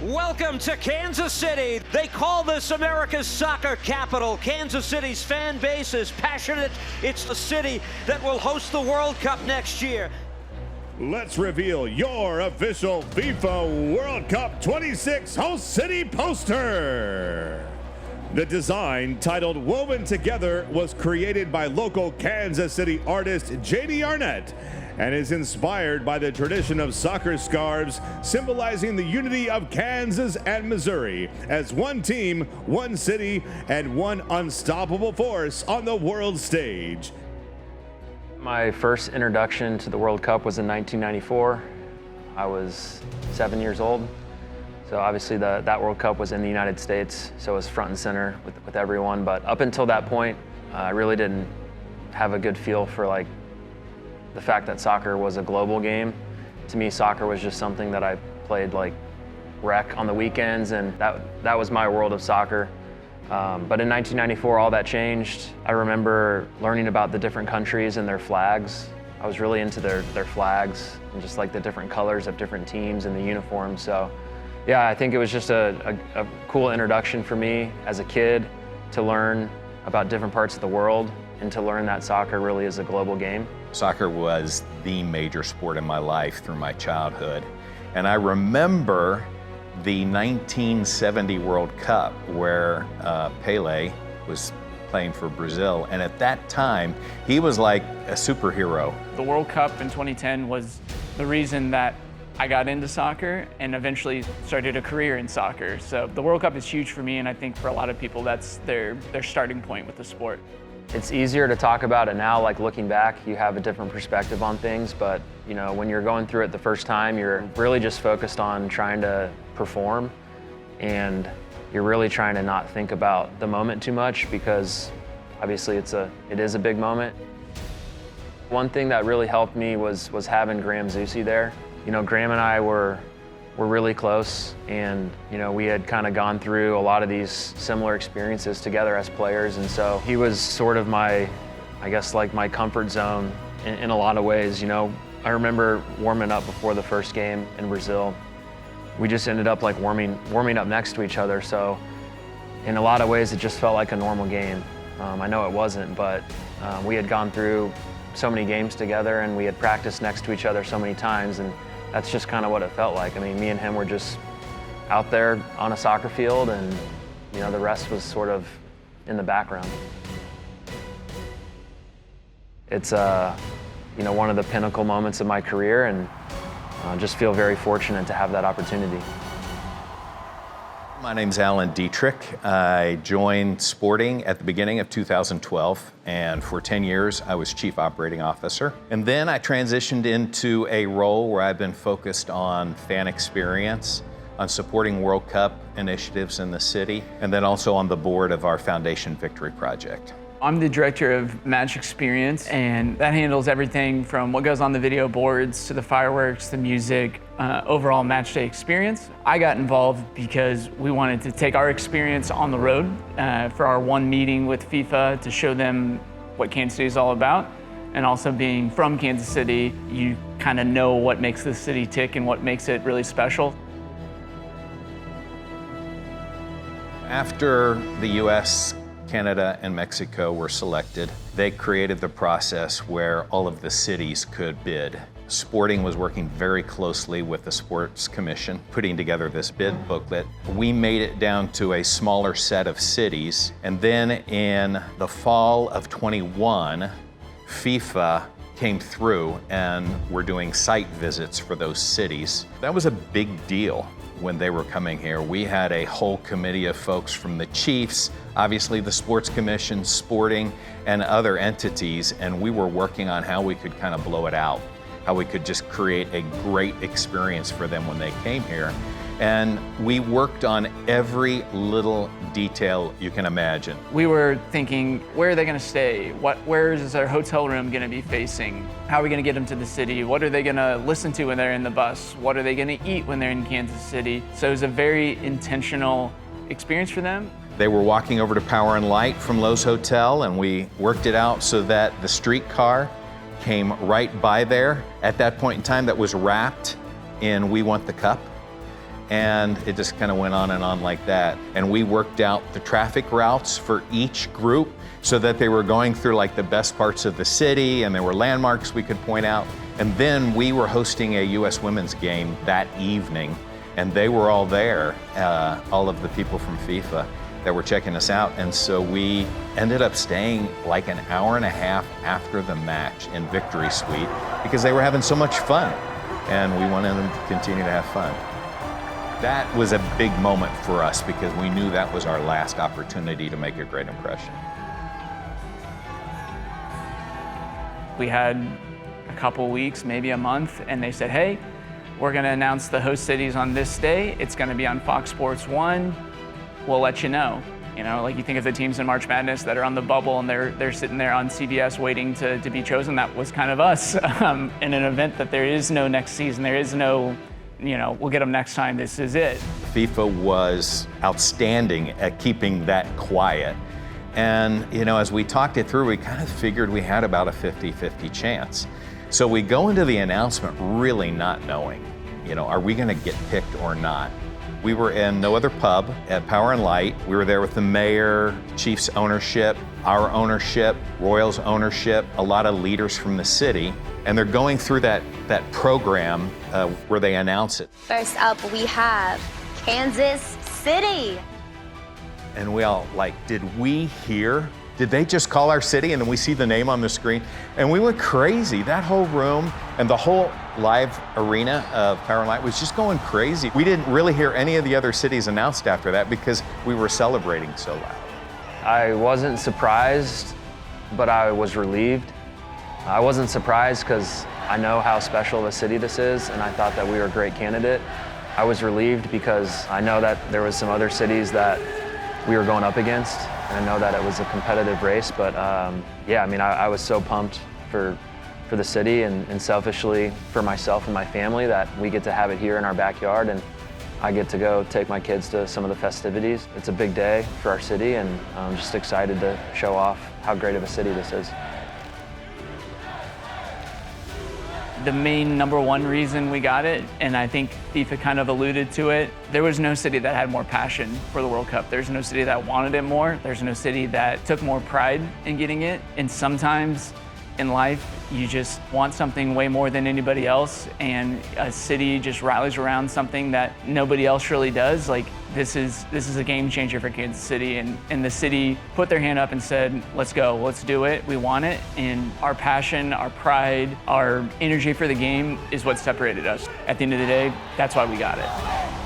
Welcome to Kansas City. They call this America's soccer capital. Kansas City's fan base is passionate. It's the city that will host the World Cup next year. Let's reveal your official FIFA World Cup 26 host city poster. The design, titled Woven Together, was created by local Kansas City artist J.D. Arnett and is inspired by the tradition of soccer scarves, symbolizing the unity of Kansas and Missouri as one team, one city, and one unstoppable force on the world stage. My first introduction to the World Cup was in 1994. I was 7 years old. So obviously that World Cup was in the United States, so it was front and center with everyone. But up until that point, I really didn't have a good feel for the fact that soccer was a global game. To me, soccer was just something that I played rec on the weekends, and that was my world of soccer. But in 1994, all that changed. I remember learning about the different countries and their flags. I was really into their flags and just the different colors of different teams and the uniforms. So yeah, I think it was just a cool introduction for me as a kid to learn about different parts of the world and to learn that soccer really is a global game. Soccer was the major sport in my life through my childhood. And I remember the 1970 World Cup where Pelé was playing for Brazil. And at that time, he was like a superhero. The World Cup in 2010 was the reason that I got into soccer and eventually started a career in soccer. So the World Cup is huge for me, and I think for a lot of people that's their starting point with the sport. It's easier to talk about it now, looking back, you have a different perspective on things, but when you're going through it the first time, you're really just focused on trying to perform, and you're really trying to not think about the moment too much because obviously it is a big moment. One thing that really helped me was having Graham Zusi there. Graham and I were really close, and we had kind of gone through a lot of these similar experiences together as players, and so he was sort of my comfort zone in a lot of ways. I remember warming up before the first game in Brazil. We just ended up warming up next to each other, so in a lot of ways it just felt like a normal game. I know it wasn't, but we had gone through so many games together and we had practiced next to each other so many times, and that's just kind of what it felt like. I mean, me and him were just out there on a soccer field, and the rest was sort of in the background. It's one of the pinnacle moments of my career, and I just feel very fortunate to have that opportunity. My name's Alan Dietrich. I joined Sporting at the beginning of 2012, and for 10 years I was Chief Operating Officer. And then I transitioned into a role where I've been focused on fan experience, on supporting World Cup initiatives in the city, and then also on the board of our Foundation Victory Project. I'm the director of match experience, and that handles everything from what goes on the video boards to the fireworks, the music, overall match day experience. I got involved because we wanted to take our experience on the road for our one meeting with FIFA to show them what Kansas City is all about. And also being from Kansas City, you kind of know what makes this city tick and what makes it really special. After the U.S., Canada, and Mexico were selected, they created the process where all of the cities could bid. Sporting was working very closely with the Sports Commission, putting together this bid booklet. We made it down to a smaller set of cities, and then in the fall of 21, FIFA came through and were doing site visits for those cities. That was a big deal when they were coming here. We had a whole committee of folks from the Chiefs, obviously the Sports Commission, Sporting, and other entities, and we were working on how we could kind of blow it out, how we could just create a great experience for them when they came here. And we worked on every little detail you can imagine. We were thinking, where are they going to stay? Where is their hotel room going to be facing? How are we going to get them to the city? What are they going to listen to when they're in the bus? What are they going to eat when they're in Kansas City? So it was a very intentional experience for them. They were walking over to Power and Light from Lowe's Hotel, and we worked it out so that the streetcar came right by there. At that point in time, that was wrapped in We Want the Cup. And it just kind of went on and on like that. And we worked out the traffic routes for each group so that they were going through like the best parts of the city, and there were landmarks we could point out. And then we were hosting a U.S. women's game that evening, and they were all there, all of the people from FIFA that were checking us out. And so we ended up staying like an hour and a half after the match in Victory Suite because they were having so much fun, and we wanted them to continue to have fun. That was a big moment for us because we knew that was our last opportunity to make a great impression. We had a couple weeks, maybe a month, and they said, hey, we're gonna announce the host cities on this day. It's gonna be on Fox Sports 1. We'll let you know. You know, like you think of the teams in March Madness that are on the bubble and they're sitting there on CBS waiting to be chosen. That was kind of us in an event that there is no next season. There is no, you know, we'll get them next time, this is it. FIFA was outstanding at keeping that quiet. And, you know, as we talked it through, we kind of figured we had about a 50-50 chance. So we go into the announcement really not knowing, you know, are we going to get picked or not? We were in no other pub at Power and Light. We were there with the mayor, Chiefs ownership, our ownership, Royals ownership, a lot of leaders from the city. And they're going through that program where they announce it. First up, we have Kansas City. And we all like, did we hear? Did they just call our city? And then we see the name on the screen. And we went crazy. That whole room and the whole live arena of Power and Light was just going crazy. We didn't really hear any of the other cities announced after that because we were celebrating so loud. I wasn't surprised, but I was relieved. I wasn't surprised because I know how special of a city this is, and I thought that we were a great candidate. I was relieved because I know that there was some other cities that we were going up against, and I know that it was a competitive race, but yeah, I mean, I was so pumped for the city and selfishly for myself and my family that we get to have it here in our backyard, and I get to go take my kids to some of the festivities. It's a big day for our city, and I'm just excited to show off how great of a city this is. The main number one reason we got it, and I think FIFA kind of alluded to it, there was no city that had more passion for the World Cup. There's no city that wanted it more. There's no city that took more pride in getting it. And sometimes in life, you just want something way more than anybody else, and a city just rallies around something that nobody else really does. Like, this is a game changer for Kansas City, and the city put their hand up and said, let's go, let's do it, we want it. And our passion, our pride, our energy for the game is what separated us. At the end of the day, that's why we got it.